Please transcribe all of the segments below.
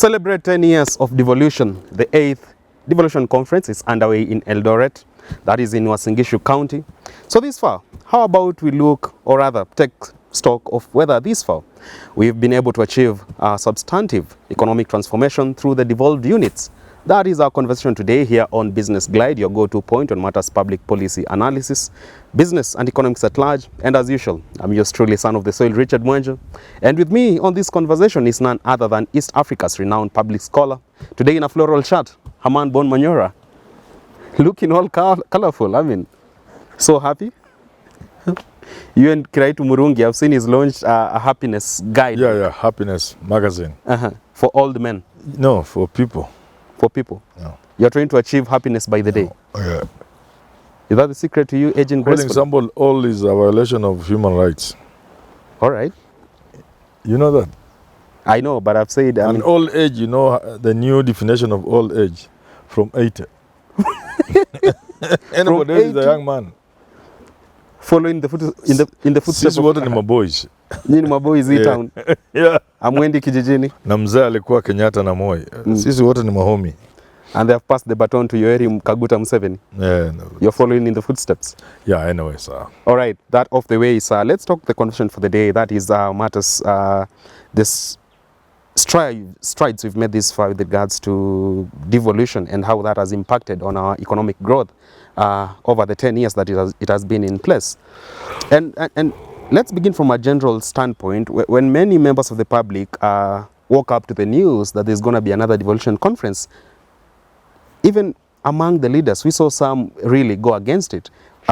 celebrate 10 years of devolution, the 8th devolution conference is underway in Eldoret, that is in Uasin Gishu County. So this far, how about we look, or rather take stock of whether this far we've been able to achieve substantive economic transformation through the devolved units. That is our conversation today here on Business Glide, your go-to point on matters public policy analysis, business and economics at large. And as usual, I'm yours truly, son of the soil, Richard Mwenjo. And with me on this conversation is none other than East Africa's renowned public scholar. Today in a floral shirt, Herman Manyora. Looking all colorful, I mean, so happy. You and Kiraitu Murungi, I've seen he's launched a happiness guide. Yeah, happiness magazine. For old men. No, for people. For people. No. You're trying to achieve happiness by the day. Yeah. Is that the secret to you aging Calling gracefully? somebody old is a violation of human rights. All right. You know that? I know, but I've said... And old age, you know the new definition of old age, from 80. Anybody is a young man. Following the in the footsteps Sisi wote ni maboys. Nini maboys hii town. Yeah. Amwendi kijijini. Na mzee alikuwa Kenyatta na Moi. Sisi wote ni mahomi. And they have passed the baton to Yoweri Kaguta Museveni. Yeah, no. You're following in the footsteps. Yeah, anyway, sir. All right, that off the way, sir. Let's talk the conversation for the day. That is matters this strides we've made this far with regards to devolution and how that has impacted on our economic growth over the 10 years that it has been in place. And let's begin from a general standpoint. When many members of the public woke up to the news that there's going to be another devolution conference, even among the leaders, we saw some really go against it.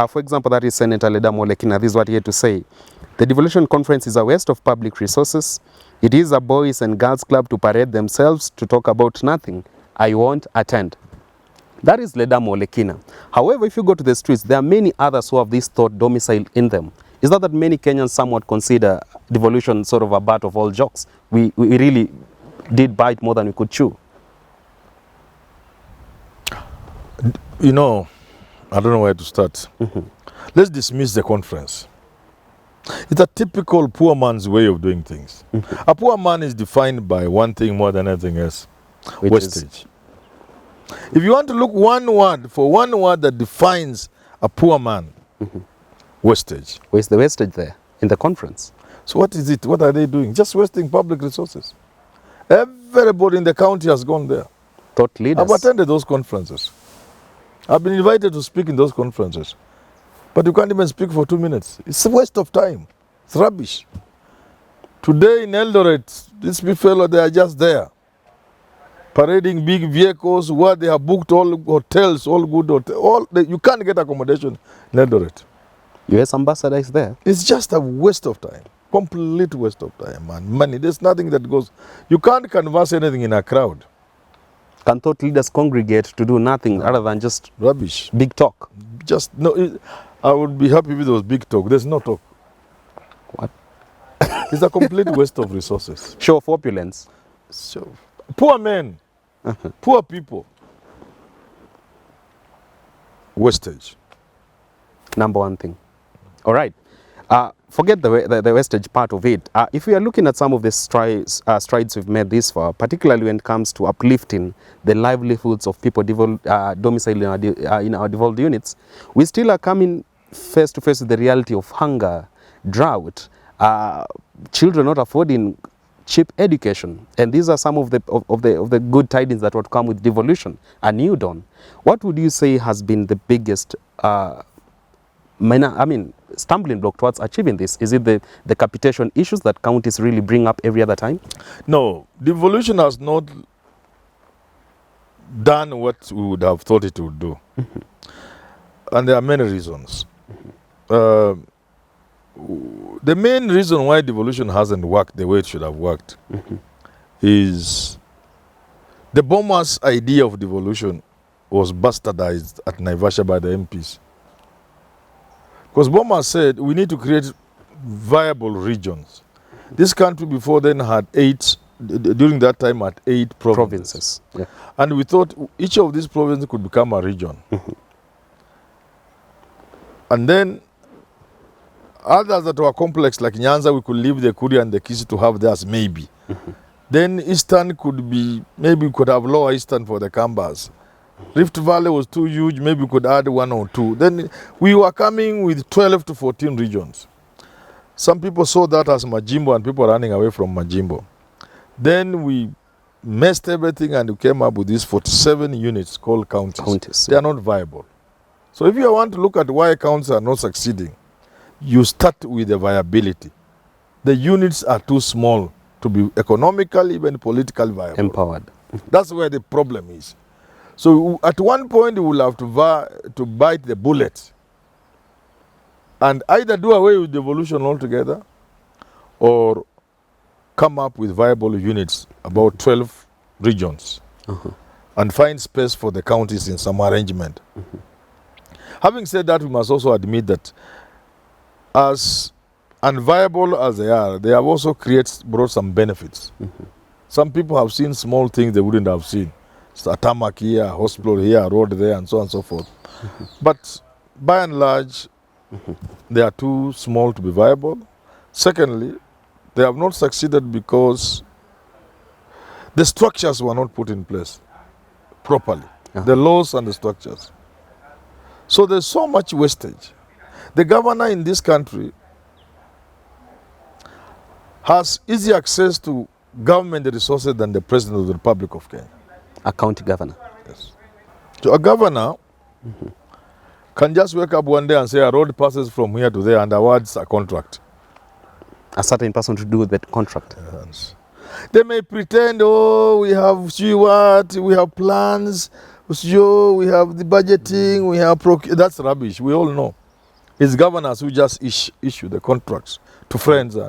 For example, that is Senator Ledamo Lekina. This is what he had to say. The devolution conference is a waste of public resources. It is a boys and girls club to parade themselves to talk about nothing. I won't attend. That is Ledamo Lekina. However, if you go to the streets, there are many others who have this thought domiciled in them. Is that many Kenyans somewhat consider devolution sort of a butt of all jokes? We really did bite more than we could chew. You know, I don't know where to start. Let's dismiss the conference. It's a typical poor man's way of doing things. A poor man is defined by one thing more than anything else. Which wastage. If you want to look one word that defines a poor man, wastage. Where's the wastage there in the conference? So what is it? What are they doing? Just wasting public resources. Everybody in the county has gone there. Thought leaders. I've attended those conferences. I've been invited to speak in those conferences. But you can't even speak for 2 minutes. It's a waste of time. It's rubbish. Today in Eldoret, these people, they are just there. Parading big vehicles where they have booked all hotels, all good hotels. You can't get accommodation in Eldoret. US ambassador is there. It's just a waste of time. Complete waste of time, man. Money. There's nothing that goes. You can't canvass anything in a crowd. Can thought leaders congregate to do nothing other than just rubbish, big talk? Just no. I would be happy if there was big talk. There's no talk. What? It's a complete waste of resources. Show of opulence. So, poor men, poor people. Wastage. Number one thing. All right. Forget the wastage part of it. If we are looking at some of the strides we've made this far, particularly when it comes to uplifting the livelihoods of people domiciled in our devolved units, we still are coming face to face with the reality of hunger, drought, children not affording cheap education, and these are some of the good tidings that would come with devolution, a new dawn. What would you say has been the biggest stumbling block towards achieving this? Is it the capitation issues that counties really bring up every other time? No, devolution has not done what we would have thought it would do. And there are many reasons. The main reason why devolution hasn't worked the way it should have worked is the bombers' idea of devolution was bastardized at Naivasha by the MPs. Because Boma said we need to create viable regions. This country before then had during that time had 8 provinces. Yeah. And we thought each of these provinces could become a region. And then others that were complex, like Nyanza, we could leave the Kuria and the Kisi to have theirs maybe. Then Eastern could be, maybe we could have Lower Eastern for the Kambas. Rift Valley was too huge, maybe we could add 1 or 2. Then we were coming with 12 to 14 regions. Some people saw that as Majimbo and people running away from Majimbo. Then we messed everything and we came up with these 47 units called counties. They are not viable. So if you want to look at why counties are not succeeding, you start with the viability. The units are too small to be economically, even politically viable. Empowered. That's where the problem is. So at one point we will have to bite the bullet and either do away with devolution altogether or come up with viable units, about 12 regions, and find space for the counties in some arrangement. Having said that, we must also admit that as unviable as they have also brought some benefits. Some people have seen small things they wouldn't have seen. A tarmac here, a hospital here, a road there, and so on and so forth. But by and large, they are too small to be viable. Secondly, they have not succeeded because the structures were not put in place properly. The laws and the structures. So there's so much wastage. The governor in this country has easy access to government resources than the President of the Republic of Kenya. A county governor. Yes. So a governor can just wake up one day and say a road passes from here to there and awards a contract. A certain person to do that contract. Yes. They may pretend, oh, we have we have plans, we have the budgeting, we have that's rubbish. We all know. It's governors who just issue the contracts to friends and